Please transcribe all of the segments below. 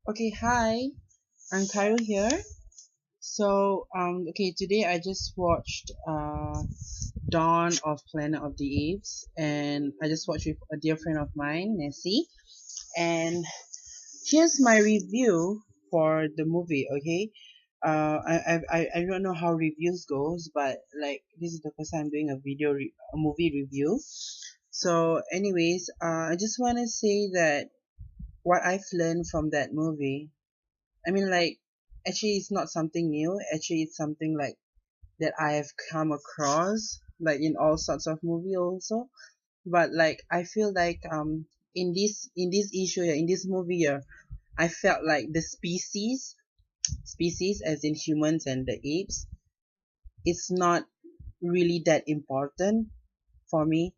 Okay, hi, I'm Kyle here. Okay, today I just watched Dawn of Planet of the Apes, and I just watched with a dear friend of mine, Nessie. And here's my review for the movie. Okay, I don't know how reviews goes, but like this is the first time I'm doing a movie review. So, anyways, I just want to say that what I've learned from that movie. I mean, like, actually, it's not something new. Actually, it's something like that I have come across, like in all sorts of movie also. But like, I feel like in this issue, in this movie, I felt like the species as in humans and the apes, it's not really that important for me.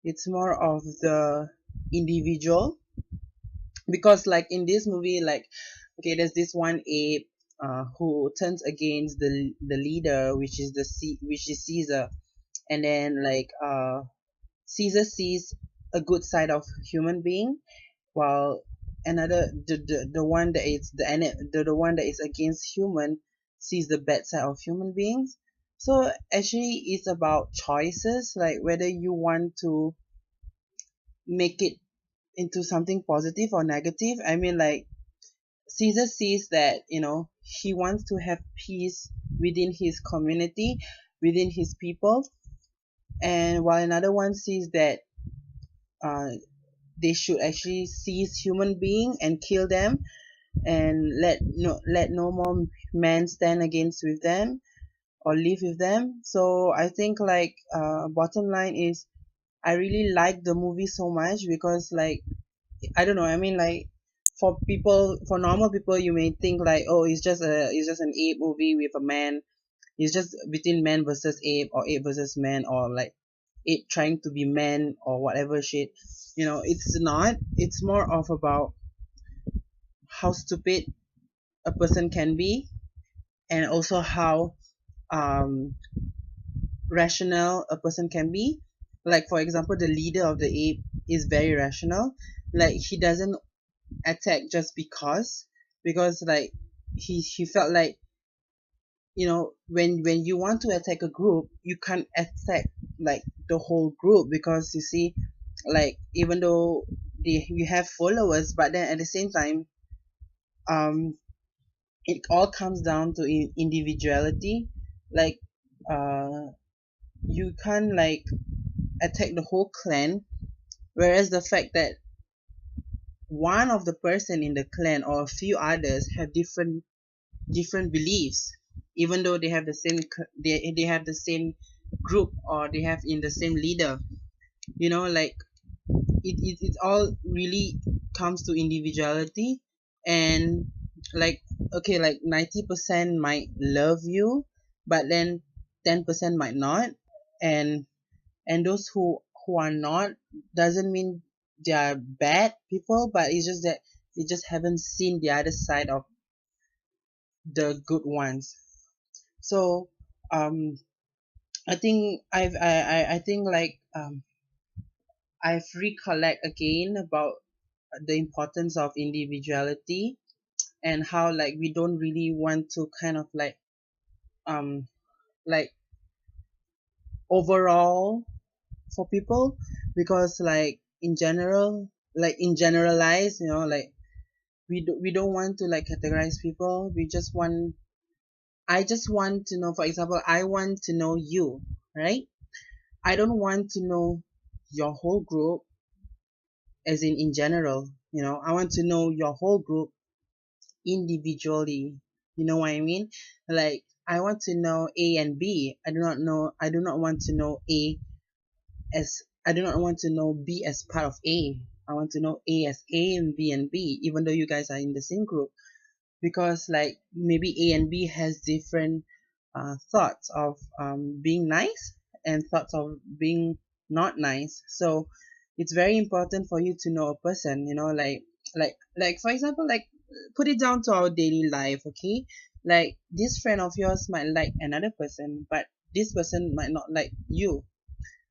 It's more of the individual because like in this movie, like, okay, there's this one ape who turns against the leader, which is Caesar. And then like Caesar sees a good side of human being, while another the one that is the one that is against human sees the bad side of human beings. So actually it's about choices, like whether you want to make it into something positive or negative. I mean, like, Caesar sees that, he wants to have peace within his community, within his people, and while another one sees that uh, they should actually seize human being and kill them and let no more man stand against with them or live with them. So I think like bottom line is I really like the movie so much because like I don't know. I mean, like, for normal people, you may think like, oh, it's just an ape movie with a man. It's just between man versus ape or ape versus man or like ape trying to be man or whatever shit. It's not. It's more of about how stupid a person can be, and also how um rational a person can be. Like for example, the leader of the ape is very rational. Like he doesn't attack just because like he felt like when you want to attack a group you can't attack like the whole group, because you see, like, even though you have followers, but then at the same time um it all comes down to individuality. Like uh you can't like attack the whole clan, whereas the fact that one of the person in the clan or a few others have different beliefs, even though they have the same they have the same group or they have in the same leader. Like it all really comes to individuality. And like, okay, like 90% might love you, but then 10% might not. And and those who are not doesn't mean they are bad people, but it's just that they just haven't seen the other side of the good ones. So um I think I think like I've recollect again about the importance of individuality, and how like we don't really want to kind of um like overall for people, because like in general, like in generalize, like we don't want to like categorize people. We just want I just want to know, for example, I want to know you, right? I don't want to know your whole group, as in general. I want to know your whole group individually. You know what I mean? Like, I want to know A and B. I do not want to know I do not want to know B as part of A. I want to know A as A and B, even though you guys are in the same group. Because like maybe A and B has different thoughts of being nice and thoughts of being not nice. So it's very important for you to know a person. Like for example, like, put it down to our daily life. Okay, like this friend of yours might like another person, but this person might not like you.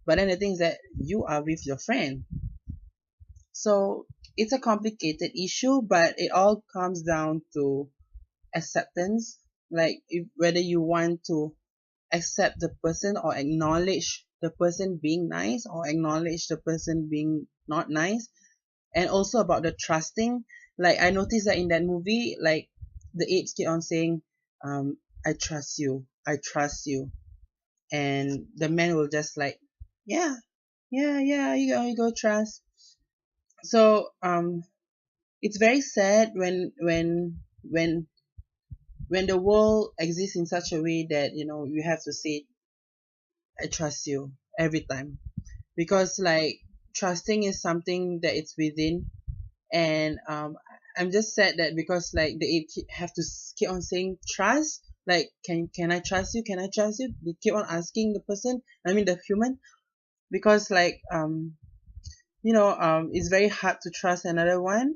But then the thing is that you are with your friend, so it's a complicated issue, but it all comes down to acceptance. Like if, whether you want to accept the person or acknowledge the person being nice or acknowledge the person being not nice. And also about the trusting, like I noticed that in that movie, like the apes keep on saying, I trust you, I trust you, and the man will just like, yeah, yeah, you go trust. So it's very sad when the world exists in such a way that you have to say I trust you every time, because like trusting is something that it's within. And I'm just sad that because like they have to keep on saying trust, like can I trust you, can I trust you, they keep on asking the person, I mean the human, because like it's very hard to trust another one,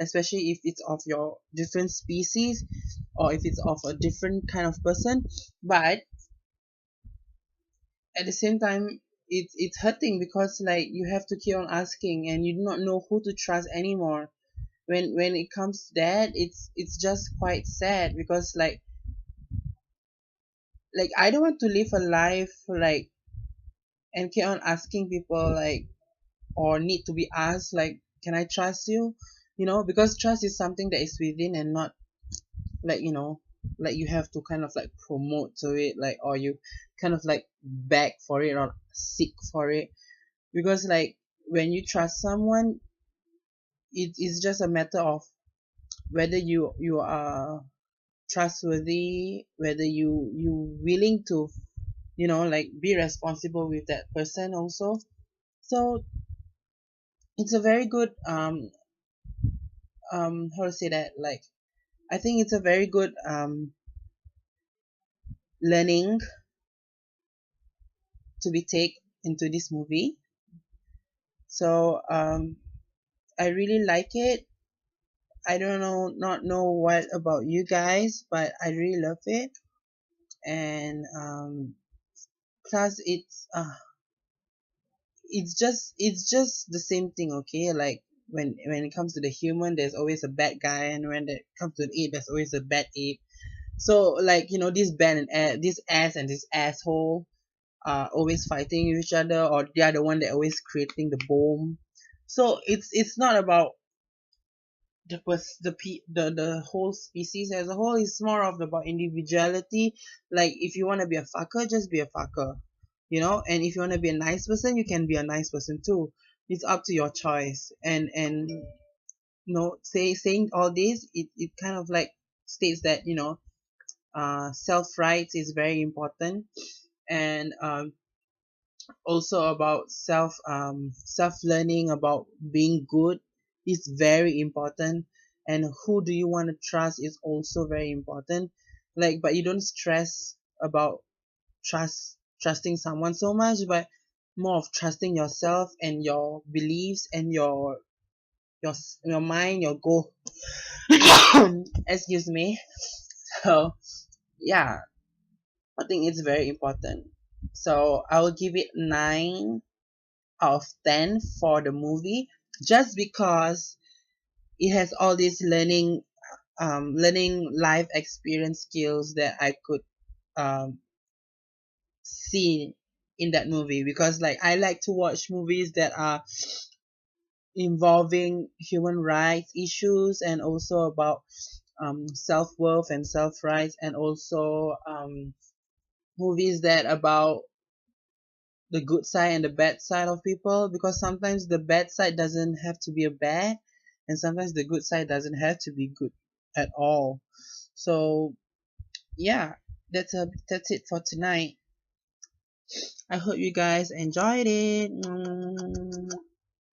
especially if it's of your different species or if it's of a different kind of person. But at the same time, it's hurting because like you have to keep on asking and you do not know who to trust anymore. When it comes to that, it's just quite sad because like I don't want to live a life like and keep on asking people like, or need to be asked like, can I trust you, because trust is something that is within and not like like you have to kind of like promote to it, like, or you kind of like beg for it or seek for it. Because like when you trust someone, it is just a matter of whether you are trustworthy, whether you willing to like be responsible with that person also. So it's a very good how to say that, like I think it's a very good learning to be take into this movie. So I really like it. I don't know, not know what about you guys, but I really love it. And plus it's just the same thing, okay? Like when it comes to the human, there's always a bad guy, and when it comes to the ape, there's always a bad ape. So like this bad and this ass and this asshole are always fighting with each other, or they are the one that always creating the bomb. So it's not about the whole species as a whole. Is more of about individuality. Like if you want to be a fucker, just be a fucker, and if you want to be a nice person, you can be a nice person too. It's up to your choice. And saying all this, it kind of like states that self rights is very important. And also about self learning about being good is very important. And who do you want to trust is also very important. Like, but you don't stress about trusting someone so much, but more of trusting yourself and your beliefs and your mind, your goal. Excuse me. So yeah, I think it's very important. So I will give it 9 out of 10 for the movie, just because it has all these learning life experience skills that I could um see in that movie. Because like I like to watch movies that are involving human rights issues, and also about self-worth and self-rights, and also movies that about the good side and the bad side of people, because sometimes the bad side doesn't have to be a bad, and sometimes the good side doesn't have to be good at all. So yeah, that's it for tonight. I hope you guys enjoyed it.